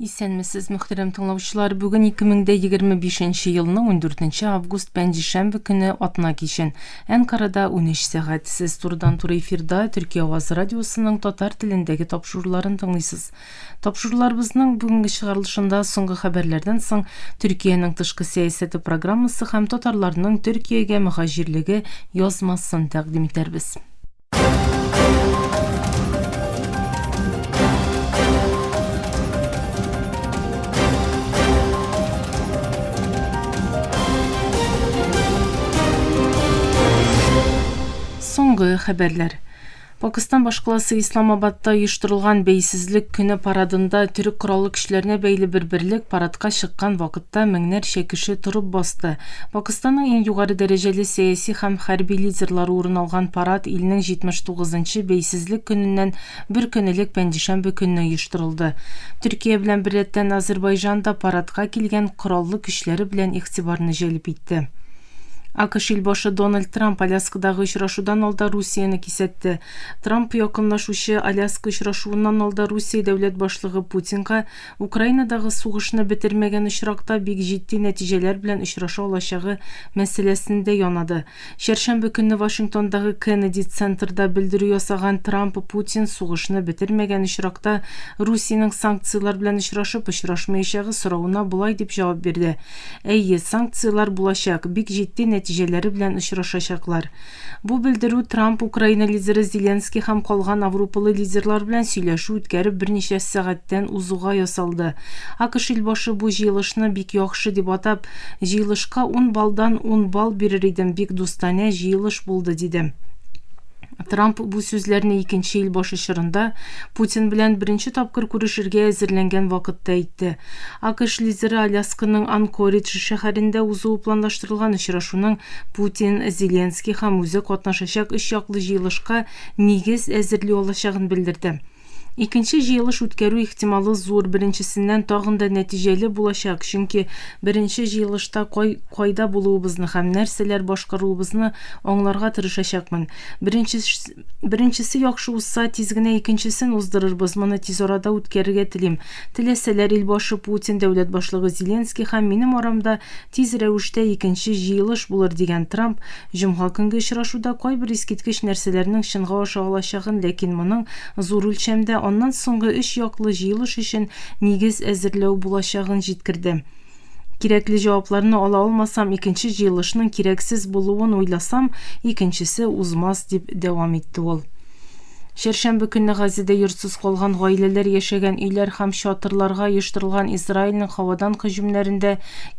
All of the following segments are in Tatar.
Исәнмесез, мөхтәрәм тыңлаучылар. Бүген 2025 елның 14 август пәнҗешәмбе көне атна кичен. Әнкарада 13 сәгать. Сез турыдан-туры эфирда Төркия Аваз радиосының татар телендәге тапшыруларын тыңлыйсыз. Тапшыруларыбызның бүгенге чыгарылышында соңгы хәбәрләрдән соң Төркиянең тышкы сәясәте программасы һәм татарларның Төркиягә мөхаҗирлеге язмасын тәкъдим итәрбез. Соңгы хәбәрләр. Пакистан башкаласы Исламабадта оештырылган бәйсезлек көне парадында төрек кораллы көчләренә бәйле бер берлек парадка чыккан вакытта меңнәрчә кеше торып басты. Пакистанның иң югары дәрәҗәле сәяси һәм хәрби лидерлары урын алган парад илнең 79-нчы бәйсезлек көненнән бер көнлек пәнҗешәмбе көнне оештырылды. Төркия белән беррәттән Азәрбайҗан да парадка килгән кораллы көчләре белән игътибарны җәлеп итте. АКШ илбашы Дональд Трамп Аляскадагы очрашудан алда Русияны кисәтте. Трамп якынлашучы Аляска очрашуыннан алда Русия дәүләт башлыгы Путинга Украинадагы сугышны бетермәгән очракта бик җитди нәтиҗәләр белән очраша алачагы мәсьәләсендә янады. Чәршәмбе көнне Вашингтондагы Кеннеди центрда белдерү ясаган Трамп Путин сугышны бетермәгән очракта Русиянең санкциялар белән очрашмаячагы соравына булай дип җавап бирде. Әйе, санкциялар булачак, бик җитди нәтиҗәләре белән очрашачаклар. Бу белдерү Трамп Украина лидеры Зеленский һәм калган Европалы лидерлар белән сөйләшү үткәреп берничә сәгатьтән узуга ясалды. АКШ илбашы бу җыелышны бик яхшы дип атап, җыелышка 10 балдан 10 балл бирер идем, бик дустана җыелыш булды диде. Трамп бу сүзләрне икенче ел башы чорында Путин белән беренче тапкыр күрешергә әзерләнгән вакытта әйтте. АКШ лидеры Алясканың Анкоридж шәһәрендә узуы планлаштырылган очрашуның Путин, Зеленский һәм үзе катнашачак өч яклы җыелышка нигез әзерли алачагын белдерде. Икенче җыелыш үткәрү ихтималы зур, беренчесеннән тагын да нәтиҗәле булачак, чөнки беренче җыелышта кайда булуыбызны һәм нәрсәләр башкаруыбызны аңларга тырышачакмын. Беренчесе яхшы узса, тиз генә икенчесен уздырырбыз, моны тиз арада үткәрергә телим. Теләсәләр илбашы Путин, дәүләт башлыгы Зеленский һәм минем арамда тиз рәвештә икенче җыелыш булыр дигән Трамп, җомга көнге очрашуда кайбер искиткеч нәрсәләрнең чынга аша алачагын, ләкин моның зур үлчәмдә аннан соңгы өч яклы җыелыш өчен нигез әзерләү булачагын җиткерде. Кирәкле җавапларны ала алмасам, икенче җыелышның кирәксез булуын уйласам, икенчесе узмас дип дәвам итте ул. Чәршәмбе көнне Газада йортсыз калган гаиләләр яшәгән өйләр һәм чатырларга оештырылган Израильнең һавадан һөҗүмнәрендә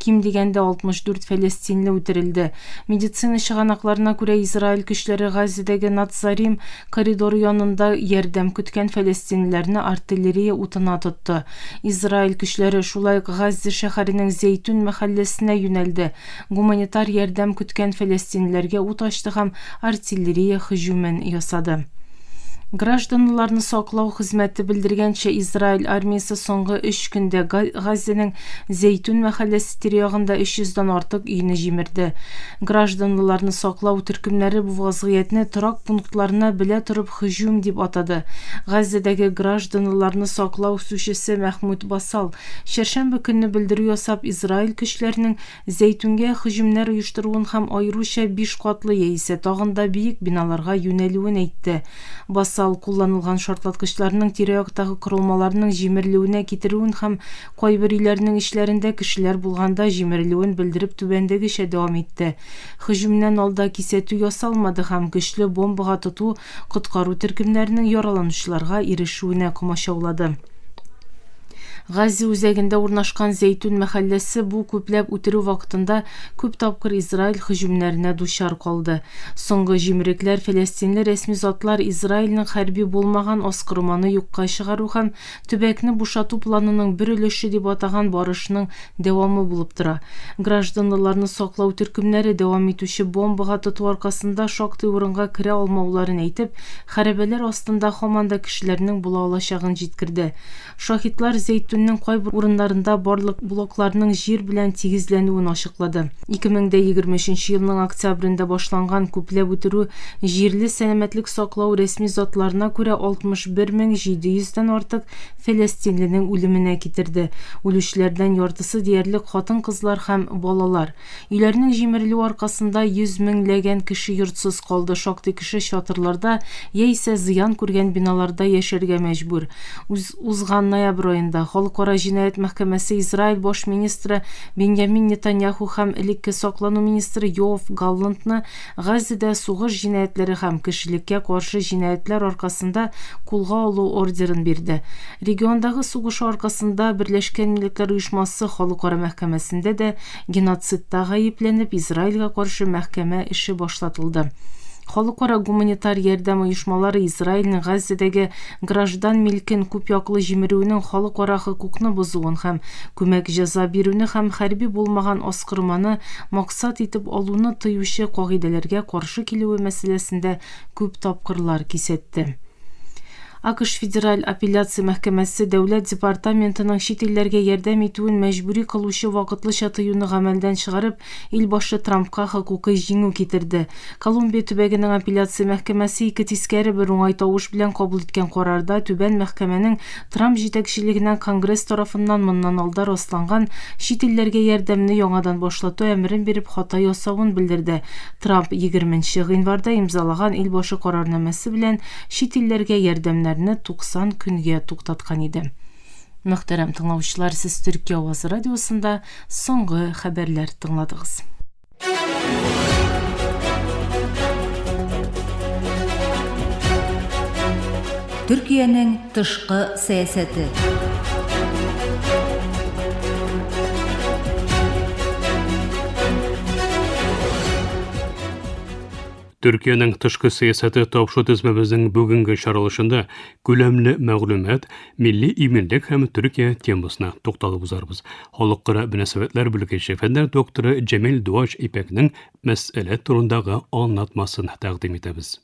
ким дигәндә 64 фәлестинле үтерелде. Медицина чыганакларына күрә, Израиль көчләре Газадагы Нацарим коридоры янында ярдәм көткән фәлестинләрне артиллерия утына тотты. Израиль көчләре шулай Газа шәһәренең Зәйтүн мәхәлләсенә юнәлде. Гуманитар ярдәм көткән фәлестинләргә ут ачты һәм артиллерия һөҗүмен ясады. Гражданларны саклау хезмәте белдергәнчә, Израиль армиясе соңгы 3 көндә Газаның Зәйтүн мәхәлләсе тирә-ягында 300-дан артык өйне җимерде. Гражданларны саклау төркемнәре бу вазгыятьне торак пунктларына белә торып һөҗүм дип атады. Газадагы гражданларны саклау сүзчесе Мәхмүд Басал чәршәмбе көнне белдерү ясап, Израиль көчләренең Зәйтүнгә һөҗүмнәр оештыруын һәм аеруча 5 катлы яисә тагын да биек биналарга юнәлүен әйтте. Басал кулланылган шартлаткычларның тирә-яктагы корылмаларның җимерелүенә китерүен һәм кайбер өйләрнең эчләрендә кешеләр булганда җимерелүен белдереп түбәндәгечә дәвам итте. Һөҗүмнән алда кисәтү ясалмады һәм көчле бомбага тоту коткару төркемнәренең яраланучыларга ирешүенә комачаулады. Гази үзәгендә урнашкан Зәйтүн мәхәлләсе бу күпләп үтерү вакытында күп тапкыр Израиль һөҗүмнәренә дучар калды. Соңгы җимерекләр фәлестинле рәсми затлар Израильнең хәрби булмаган аскырманы юкка чыгару һәм төбәкне бушату планының бер өлеше дип атаган барышның дәвамы булып тора. Гражданларны саклау төркемнәре дәвам итүче бомбага тоту аркасында шактый урынга керә алмауларын әйтеп, хәрабәләр астында һаман да кешеләрнең була алачагын җиткерде. Шаһитлар Зәйтүн Нептунның кайбер урыннарында барлык блокларның җир белән тигезләнүен ачыклады. 2023 елның октябрендә башланган күпләп үтерү җирле сәламәтлек саклау рәсми затларына күрә 61700дән артык фәлестинленең үлеменә китерде. Үлүчеләрдән яртысы диярлек хатын-кызлар һәм балалар. Өйләрнең җимерелү аркасында 100 меңләгән кеше йортсыз калды. Шактый кеше чатырларда яисә зыян күргән биналарда яшәргә мәҗбүр. Узган ноябрь аенда Халыкара җинаять мәхкәмәсе Израиль баш министры Беньямин Нетаньяху һәм элекке саклану министры Йоав Галлантны Газада сугыш җинаятләре һәм кешелеккә каршы җинаятләр аркасында кулга алу ордерын бирде. Региондагы сугыш аркасында Берләшкән Милләтләр Оешмасы Халыкара мәхкәмәсендә дә геноцидта гаепләнеп Израильгә каршы мәхкәмә эше башлатылды. Халыкара гуманитар ярдәм оешмалары Израильнең Газадагы граждан милкен күп яклы җимерүенең халыкара хокукны бозуын һәм күмәк җәза бирүне һәм хәрби булмаган аскырманы максат итеп алуны тыючы кагыйдәләргә каршы килүе мәсьәләсендә күп тапкырлар кисәтте. АКШ Федераль апелляция мәхкәмәсе Дәүләт департаментының чит илләргә ярдәм итүен мәҗбүри кылучы вакытлыча тыюны гамәлдән чыгарып, ил башы Трампка хокукый җиңү китерде. Колумбия төбәгенең апелляция мәхкәмәсе ике тискәре бер уңай тавыш белән кабул иткән карарда түбән мәхкәмәнең Трамп җитәкчелегенә Конгресс тарафыннан моннан алда расланган чит илләргә ярдәмне яңадан башлату әмерен биреп хата ясавын белдерде. Трамп 20 гыйнварда имзалаган ил башы карарнамәсе белән чит илләргә ярдәмнәр 90 көнгә туктаткан иде. Мөхтәрәм тыңлаучылар, сез Төркия авазы радиосында соңгы хәбәрләр тыңладыгыз. Төркиянең тышкы сәясәте. Türkiye'nin tышкы siyaseti topшу tizimimizin bugünkü çaralışında kölemli мәгълүмат, milli imинлек һәм Türkiye temasına to'xtalib o'zarmiz. Xalqaro munosabatlar bilgisi fənlər doktoru Cemil Duaç İpek'nin məsələ turundagı anlatmasını təqdim etamiz.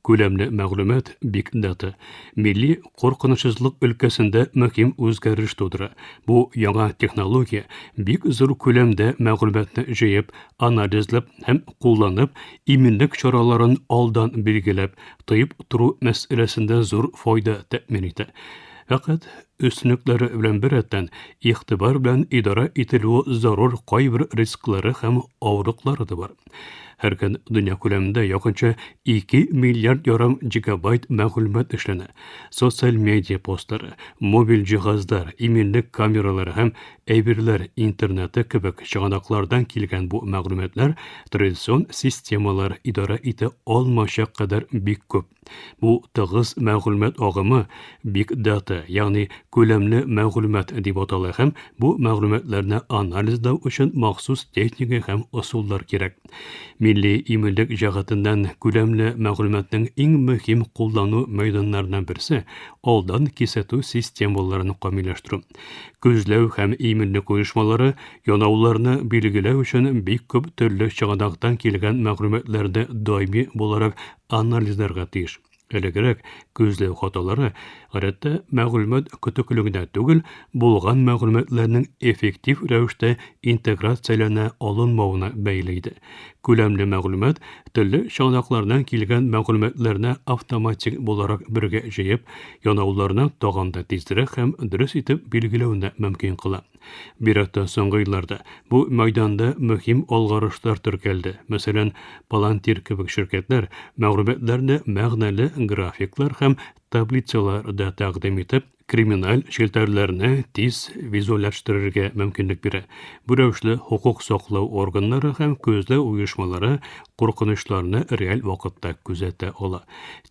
Kölemli мәгълүмат Big Data milli qorqunçsızlık ülkesinde mühim özgərüş tudura. Bu яңа технология бик зур күләмдә мәгълүматны җыеп, анализлап һәм кулланып, иминлек чараларын алдан билгеләп, тыйып туру мәсьәләсендә зур файда тәэмин итә. Фақат üstünlüklәре белән берәттән игътибар белән идара ителүе зарур кайбер рисклары һәм авырлыклары да бар. Һәр көн дөнья күләмендә якынча 2 миллиард ярым гигабайт мәгълүмат эшләнә. Социаль медиа постлары, мобиль җиһазлар, иминлек камералары һәм әйберләр интернеты кебек чыганаклардан килгән бу мәгълүматлар традицион системалар идара итә алмаячак кадәр бик күп. Бу тыгыз мәгълүмат агымы Big Data, ягъни күләмле мәгълүмат дип атала һәм бу мәгълүматларны анализлау өчен махсус техника һәм ысуллар кирәк. Milli иминлек җәһәтеннән күләмле мәгълүматның иң мөһим куллану мәйданнарыннан берсе алдан кисәтү системаларын камиллаштыру. Күзләү һәм иминлек оешмалары янауларны билгеләү өчен бик күп төрле чыганактан килгән мәгълүматларны даими буларак анализларга тиеш. Элегрәк күзләү хаталары гадәттә мәгълүмат көтөклегенә түгел, булган мәгълүматларның эффектив рәвештә интеграцияләнә алынмавына бәйле иде. Күләмле мәгълүмат төрле чыганаклардан килгән мәгълүматларны автоматик буларак бергә җыеп, янауларны тагында тизрәк һәм дөрес итеп билгеләүне мөмкин кыла. Бирәттән соңгы елларда бу мәйданда мөһим алгарышлар теркәлде. Мәсәлән, Palantir кебек ширкәтләр мәгълүматларны мәгънәле графиклар һәм таблицалар да тәкъдим итеп, криминаль челтәрләрне тиз визуаллаштырырга мөмкинлек бирә. Бу рәвешле хукук саклау органнары һәм күзләү оешмалары куркынычларны реаль вакытта күзәтә ала.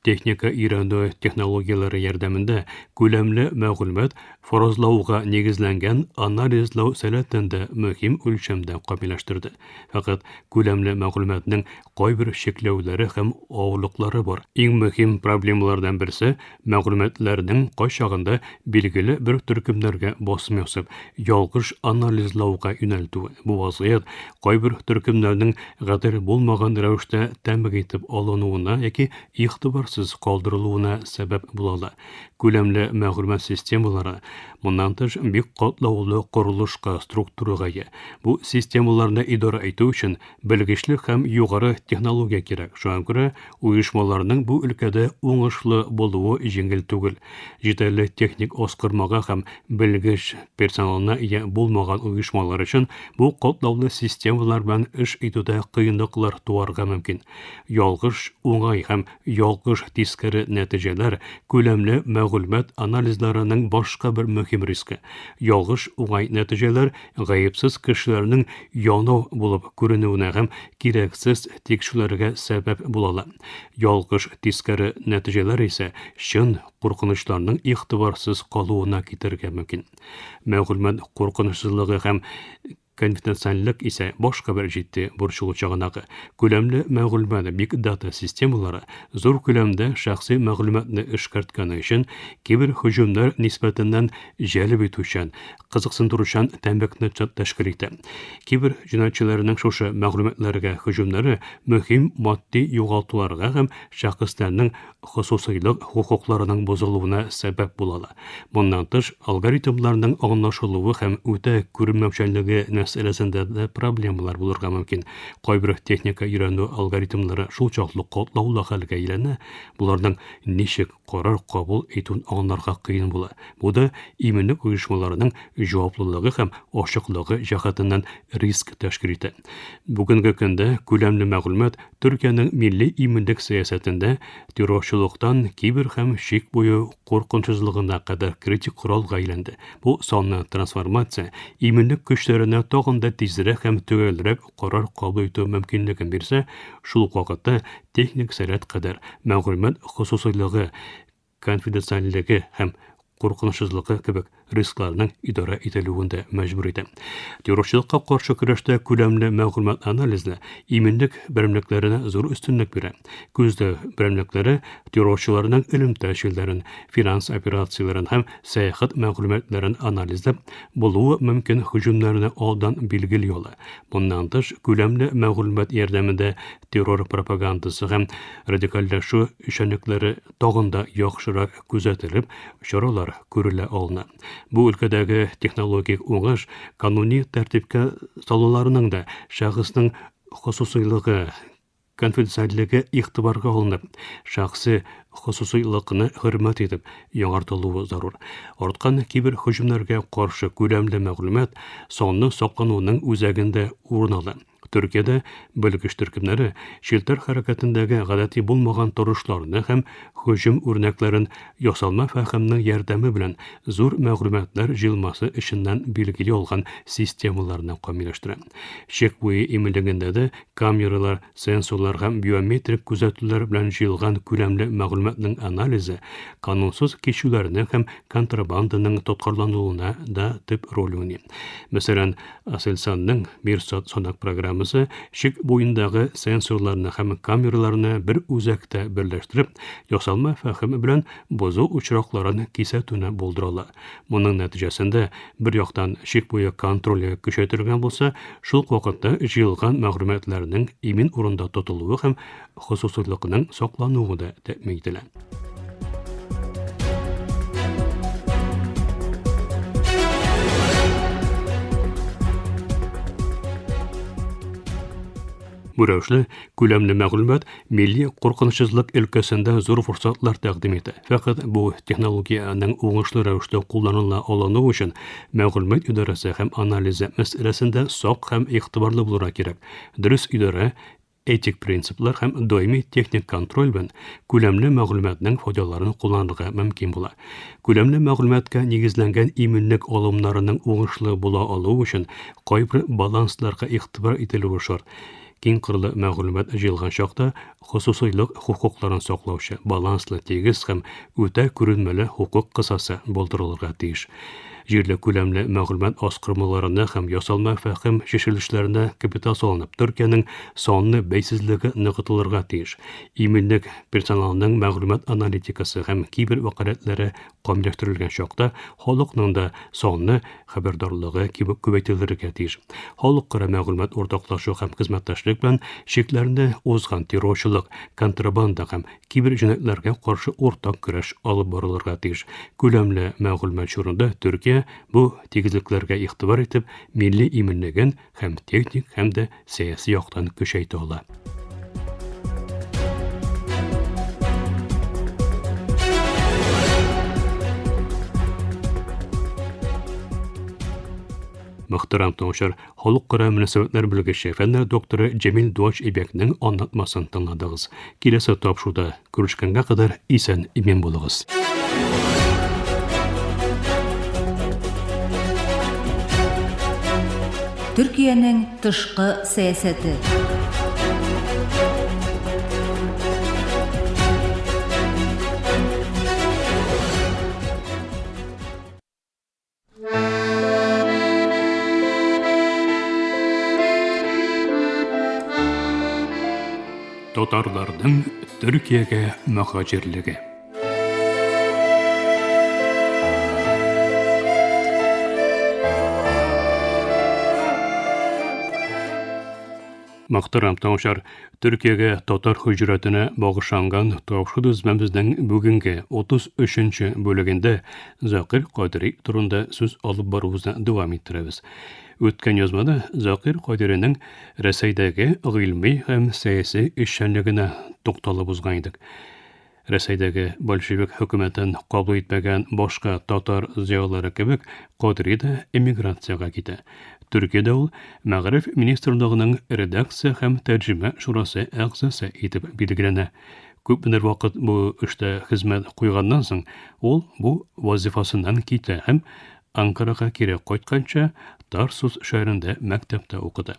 Техника өйрәнү технологияләре ярдәмендә күләмле мәгълүмат фаразлауга нигезләнгән анализлау сәләтендә мөһим үлчәмдә камиллаштырды. Фақат күләмле мәгълүматның кайбер шекләүләре һәм авырлыклары бар. Иң мөһим проблемалардан берсе мәгълүматларның кайчагында билгеле бер төркемнәргә басым ясап, ялгыш анализлауга юнәлтүе. Бу вазгыять кайбер төркемнәрнең гадел булмаган рәвештә тәмбик итеп алынуына яки игътибарсыз калдырылуына сәбәп була. Күләмле мәгълүмат системалары моннан тыш бик катлаулы курылышка, структурага ия. Бу системаларны идара итү өчен белгечлек һәм югары технология кирәк. Шуңа күрә уешмаларның бу өлкәдә уңышлы булуы җиңел түгел. Җитәрлек техник оскырмага һәм белгеч персоналына ия булмаган уешмалар өчен бу катлаулы системалар белән эш итүдә кыенлыклар туарга мөмкин. Ялгыш уңай һәм ялгыш тискәре нәтиҗәләр күләмле мәгълүмат анализларының башка бер мөһим риске. Ялгыш уңай нәтиҗәләр гаепсез кешеләрнең яну булып күренүенә һәм кирәксез тикшерүләргә сәбәп була. Ялгыш тискәре нәтиҗәләр исә чын куркынычларның игътибарсыз калуына китәргә мөмкин. Мәгълүмат куркынычсызлыгы һәм конфиденциальлек исә башка бер җитди бурчылы чыганагы. Күләмле мәгълүмат big data системалары зур күләмдә шәхси мәгълүматны эшкәрткәне өчен кибер һөҗүмнәр нисбәтеннән җәлеп итүчән, кызыксындыручан тәмбекне тәшкил итә. Кибер җинаятьчеләрнең шушы мәгълүматларга һөҗүмнәре мөһим матди югалтуларга һәм шәхесләрнең хосусыйлык хукукларының бозылуына сәбәп була. Моннан тыш, алгоритмларның аңлашылуы һәм үтә күренмәүчәнлеге мәсьәләсендә дә проблемалар булырга мөмкин. Кайбер техника өйрәнү алгоритмлары шул чаклы катлаулы хәлгә әйләнә, буларның ничек карар кабул итүен аңларга кыен була. Бу да иминлек оешмаларының җаваплылыгы һәм ачыклыгы җәһәтеннән риск тәшкил итә. Бүгенге көндә күләмле мәгълүмат Төркиянең милли иминлек сәясәтендә террорчылыктан кибер һәм шик буе куркынычсызлыгына кадәр критик коралга әйләнде. Бу санлы трансформация иминлек көчләренә тагын да тизрәк һәм төгәлрәк карар кабул итү мөмкинлеген бирсә, шул ук вакытта техник сәләт кадәр мәгълүмат хосусыйлыгы, конфиденциальлеге һәм куркынычсызлыгы кебек рискларның идара ителүендә мәҗбүр итә. Террорчылыкка каршы көрәштә күләмле мәгълүмат анализы иминлек берәмлекләренә зур өстенлек бирә. Күздә берәмлекләре террорчыларның элем тәшкилләрен, финанс операцияләрен һәм сәяхәт мәгълүматларын анализлап, булуы мөмкин һөҗүмнәрне алдан билгели ала. Моннан тыш, күләмле мәгълүмат ярдәмендә террор пропагандасы һәм радикаллашу эшчәнлекләре тагын да яхшырак күзәтелеп, чаралар күрелә алына. Бу өлкәдәге технологик уңыш кануни тәртипкә салуларының да шәхеснең хосусыйлыгы, конфиденциальлеге игътибарга алынып, шәхси хосусыйлыкны хөрмәт итеп яңартылуы зарур. Арткан кибер һөҗүмнәргә каршы күләмле мәгълүмат санны саклануның үзәгендә урын ала. Төркиядә белгеч төркемнәре шелтер хәрәкәтендәге гадәти булмаган торышларны һәм һөҗүм үрнәкләрен ясалма фәһемнең ярдәме белән зур мәгълүматлар җыелмасы эшеннән билгели алган системаларны камилләштерә. Шек буе иминлегендә дә камералар, сенсорлар һәм биометрик күзәтүләр белән җыелган күләмле мәгълүматның анализы канунсыз кичүләрне һәм контрабанданың тоткарлануына да төп роль уйный. Мәсәлән, Aselsanның Mirsat санак программасы шик буендагы сенсорларны һәм камераларны бер үзәктә берләштереп, ясалма фәһеме белән бозу очракларын кисәтүне булдырала. Моның нәтиҗәсендә бер яктан шик буе контроле көчәйтелгән булса, шул вакытта җыелган мәгълүматларның имин урында тотылуы һәм хосусыйлыкның саклануы да тәэмин ителә. Бу рәвешле күләмле мәгълүмат милли куркынычсызлык өлкәсендә зур форсатлар тәкъдим итә. Фәкать бу технологияның уңышлы рәвештә кулланыла алынуы өчен мәгълүмат идарәсе һәм анализы мәсьәләсендә сак һәм игътибарлы булырга кирәк. Дөрес идара, этик принциплар һәм даими техник контроль белән күләмле мәгълүматның файдаларын кулланырга мөмкин була. Күләмле мәгълүматка нигезләнгән иминлек алымнарының уңышлы була алуы өчен кайбер балансларга игътибар ителүе шарт. Киң кырлы мәгълүмат җыелган чакта хосусыйлык хукукларын саклаучы баланслы, тигез һәм үтә күренмәле хукук кысасы булдырылырга тиеш. Җирле күләмле мәгълүмат аскырмаларына һәм ясалма фәһем шешелешләренә капитал салынып, Төркиянең сонны бәйсезлеге ныгытылырга тиеш. Иминлек персоналының мәгълүмат аналитикасы һәм кибер вакыйгалары камилләштерелгән чакта, халыкның да сонны хәбәрдарлыгы күбәйтелергә тиеш. Халыкара мәгълүмат уртаклашу һәм хезмәттәшлек белән шикләрне узган террорчылык, контрабанда һәм кибер җинаятьләргә каршы уртак көрәш алып барылырга тиеш. Күләмле мәгълүмат чорында Төркия бу тигезлекләргә игътибар итеп, милли иминлеген һәм техник һәм дә сәяси яктан көчәйтә ала. Мөхтәрәм тыңлаучылар, халыкара мөнәсәбәтләр белгече фәннәр докторы Җәмил Дуач Ибәкнең аңлатмасын тыңладыгыз. Киләсе тапшыруда күрешкәнгә кадәр исән-имин булыгыз. Төркиянең тышкы сәясәте. Татарларның Төркиягә мөхаҗирлеге. Мөхтәрәм тыңлаучылар, Төркиягә татар хуҗратына багышланган тапшыру үзмәбезнең бүгенге 33нче бүлегендә Закир Кадри турында сүз алып баруыбызны дәвам иттерәбез. Үткән язмада Закир Кадриның Рәсәйдәге гыйльми һәм сәяси эшчәнлегенә тукталып узган идек. Рәсәйдәге большевик хөкүмәтен кабул итмәгән башка татар зыялылары кебек, Кадри да эмиграциягә китә. Төркиядә ул Мәгъриф министрлыгының редакция һәм тәрҗемә шурасы әгъзасы итеп билгеләнә. Күпмедер вакыт бу эштә хезмәт куйганнан соң, ул бу вазифасыннан китә һәм Анкарага кире кайтканча Тарсус шәһәрендә мәктәптә укыды.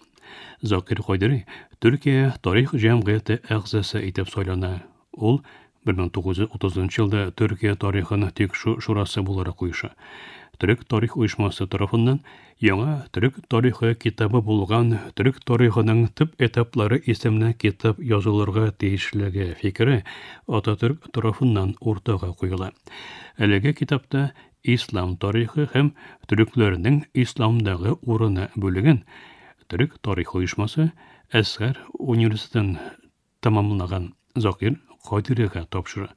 Закир Кадри Төркия тарих җәмгыяте әгъзасы итеп сайлана. Ул 1930 елда Төркия тарихын тикшерү шурасы буларак уйыша. Төрек тарих оешмасы тарафыннан яңа Төрек тарихы китабы булган Төрек тарихының төп этаплары исемле китап язылырга тиешлеге фикере Ататürk тарафыннан уртага куела. Әлеге китапта ислам тарихы һәм төрекләрнең исламдагы урыны бүлеген Төрек тарих оешмасы Әсгар университетын тәмамлаган Закир Кадрига тапшыра.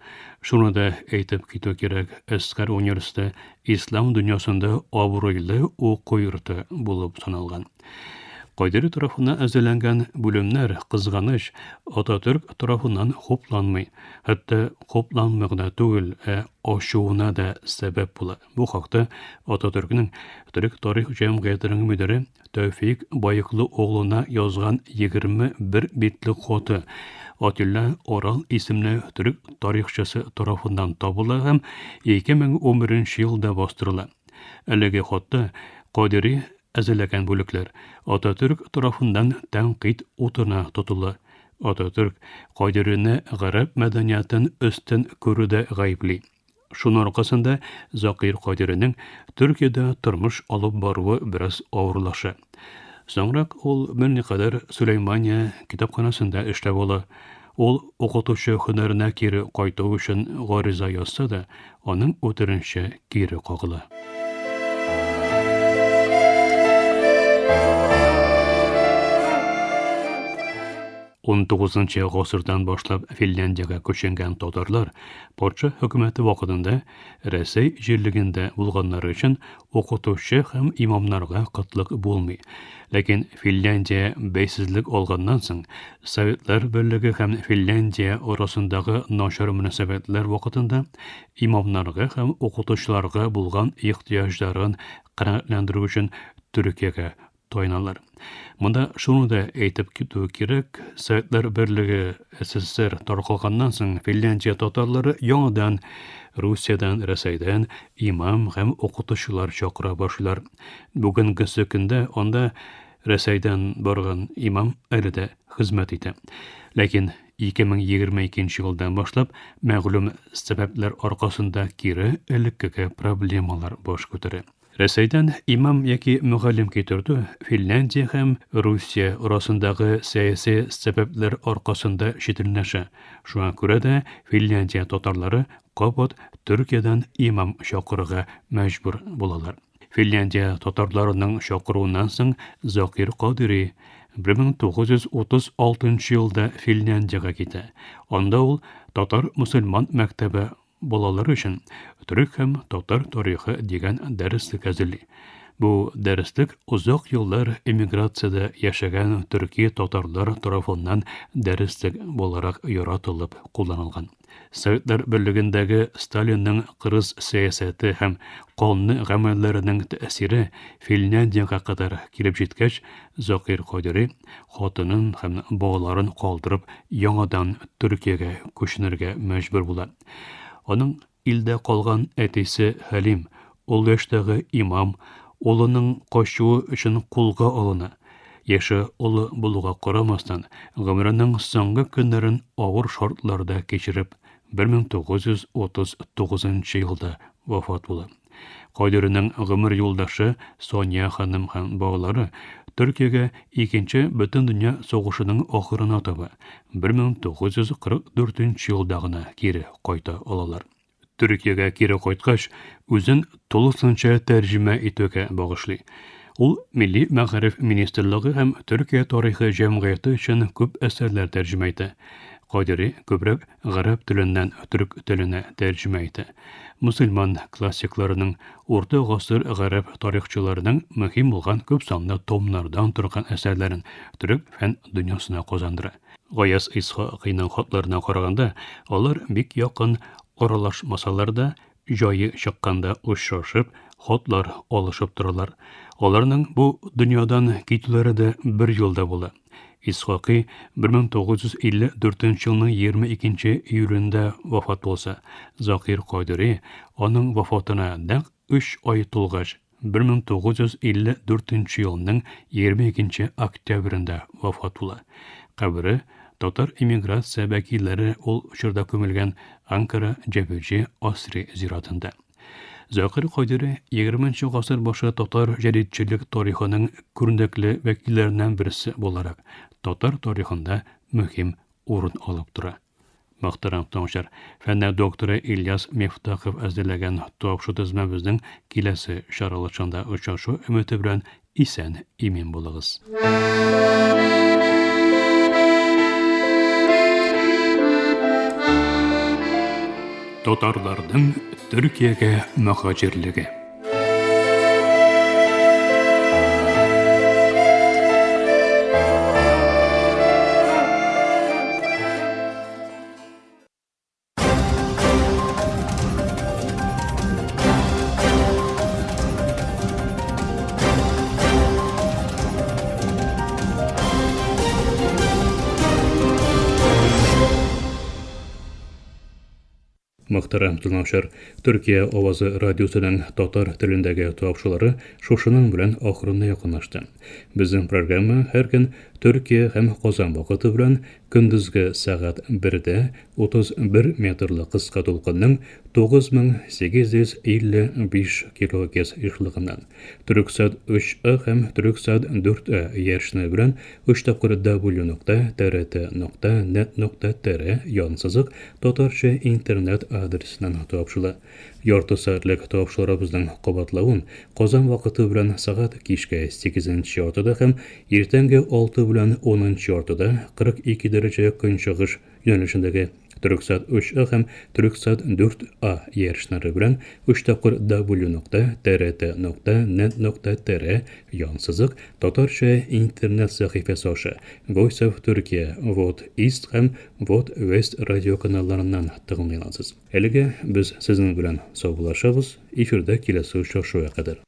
Шуны да әйтеп китү кирәк, Әсгар университеты ислам дөньясында абруйлы уку йорты булып саналган. Кадри тарафыннан әзерләнгән бүлемнәр кызганыч Ататürk тарафыннан хупланмый. Хәтта хупланмый гына түгел, ачуына да сәбәп була. Бу хакта Ататürkнең Төрек тарих җәмгыятенең мөдире Тәүфик Байыклы оглына язган 21 битлек хаты Атилла Орал исемле төрек тарихчысы тарафыннан табыла һәм 2011 елда бастырыла. Әлеге хатта Кадри әзерләгән бүлекләр Ататürk тарафыннан тәнкыйть утына тотыла. Ататürk Кадрине гарәп мәдәниятен өстен күрүдә гаепли. Шуның аркасында Закир Кадриның Төркиядә тормыш алып баруы бераз авырлаша. Соңрак ул берникадәр Сөләймания китапханасында эшләп ала. Ул укытучы һөнәренә кире кайту өчен гариза язса да, аның үтенече кире кагыла. 19-нчы гасырдан башлап Финляндиягә күченгән татарлар патша хөкүмәте вакытында Рәсәй җирлегендә булганнары өчен укытучы һәм имамнарга кытлык булмый. Ләкин Финляндия бәйсезлек алганнан соң Советлар Берлеге һәм Финляндия арасындагы начар мөнәсәбәтләр вакытында имамнарга һәм укытучыларга булган ихтыяҗларын канәгатьләндерү өчен Төркиягә тайналар. Монда шуны да әйтеп китү кирәк, Советлар Берлеге СССР таркалганнан соң Финляндия татарлары яңадан Русиядан, Рәсәйдән имам һәм укытучылар чакыра башлар. Бүгенге көндә анда Рәсәйдән барган имам әле дә хезмәт итә. Ләкин 2022 елдан башлап мәгълүм сәбәпләр аркасында кире элеккеге проблемалар баш күтәрә. Рәсәйдән имам яки мөгаллим китерде Финляндия һәм Русия арасындагы сәяси сәбәпләр аркасында шикләнәшә. Шуңа күрә дә Финляндия татарлары кабат Төркиядән имам чакырырга мәҗбүр булалар. Финляндия татарларының чакыруыннан соң Закир Кадири 1936 елда Финляндиягә китә. Анда ул татар-мусульман мәктәбе балалар өчен төрек һәм татар тарихы дигән дәреслек әзерли. Бу дәреслек узак еллар эмиграциядә яшәгән төрки татарлар тарафыннан дәреслек буларак яратылып кулланылган. Советлар Берлегендәге Сталинның кырыс сәясәте һәм канлы гамәлләренең тәэсире Финляндиягә кадәр килеп җиткәч, Закир Кадири хатынын һәм балаларын калдырып, яңадан Төркиягә күченергә мәҗбүр була. Аның илдә калган әтисе Хәлим, ул яшьтәге имам, улының качуы өчен кулга алына. Яше улы булуга карамастан, гомеренең соңгы көннәрен авыр шартларда кечереп, 1939 елда вафат була. Кадиринең гомер юлдашы Соня ханым һәм балалары Төркиягә 2нче бөтен дөнья сугышының ахырына таба 1944 елда гына кире кайта алалар. Төркиягә кире кайткач, үзен тулысынча тәрҗемә итүгә багышлый. Ул Милли мәгариф министрлыгы һәм Төркия тарихы җәмгыяте өчен күп әсәрләр тәрҗемә итә. Кадири күбрәк гарәп теленнән төрк теленә тәрҗемә итә. Мусульман классикларының, урта гасыр гарәп тарихчыларының мөһим булган күп санлы томнардан торган әсәрләрен төрек фән дөньясына казандыра. Гаяз Исхакыйның хатларына караганда, алар бик якын аралашмасалар да, җае чыкканда очрашып, хатлар алышып торалар. Аларның бу дөньядан китүләре дә бер елда була. Исхакый 1954 елның 22 июлендә вафат булса, Закир Кадири аның вафатына нәкъ 3 ай тулгач, 1954 елның 22 октябрендә вафат була. Кабере татар иммиграция вәкилләре ул чорда күмелгән Анкара Җәбүҗи Асри зиратында. Закир Кадири 20нчы гасыр башы татар җәдитчелек тарихының күренекле вәкилләреннән берсе буларак, татар тарихында мөһим урын алып тора. Мөхтәрәм тыңлаучылар, фәннәр докторы Ильяс Мифтахов әзерләгән тапшыру тезмәбезнең киләсе чаралышында очрашу өмете белән исән имин булыгыз. Татарларның Төркиягә мөхаҗирлеге. Мөхтәрәм тыңлаучылар, Төркия авазы радиосының татар телендәге тапшырулары шушының белән ахырына якынлашты. Безнең программа һәр көн Төркия һәм Казан вакыты белән көндезге сәгать 1дә 31 метрлы кыска тулкынның 9855 килогерц ишлыгыннан. Төрксат 3А һәм Төрксат 4А яшьне белән 3 тапкыр w.trt.net.tr янсызык татарча интернет адресынан тапшыла. Ярты сәгатьлек тапшырабызның кабатлавын Казан вакыты белән сәгать кичкә 8нче яртыда һәм иртәнге 6 белән 10нчы яртыда 42 дәрәҗә көнчыгыш юнәлешендәге Төрксат 3А һәм Төрксат 4А яшьнәре белән 3 тапкыр w.trt.net.tr янсызык татарча интернет сәхифәсе аша Voice of Turkey, Vote East һәм Vote West радио каналларыннан тыңлый аласыз. Әлегә без сезнең белән саубуллашабыз. Эфирдә киләсе очрашуга кадәр.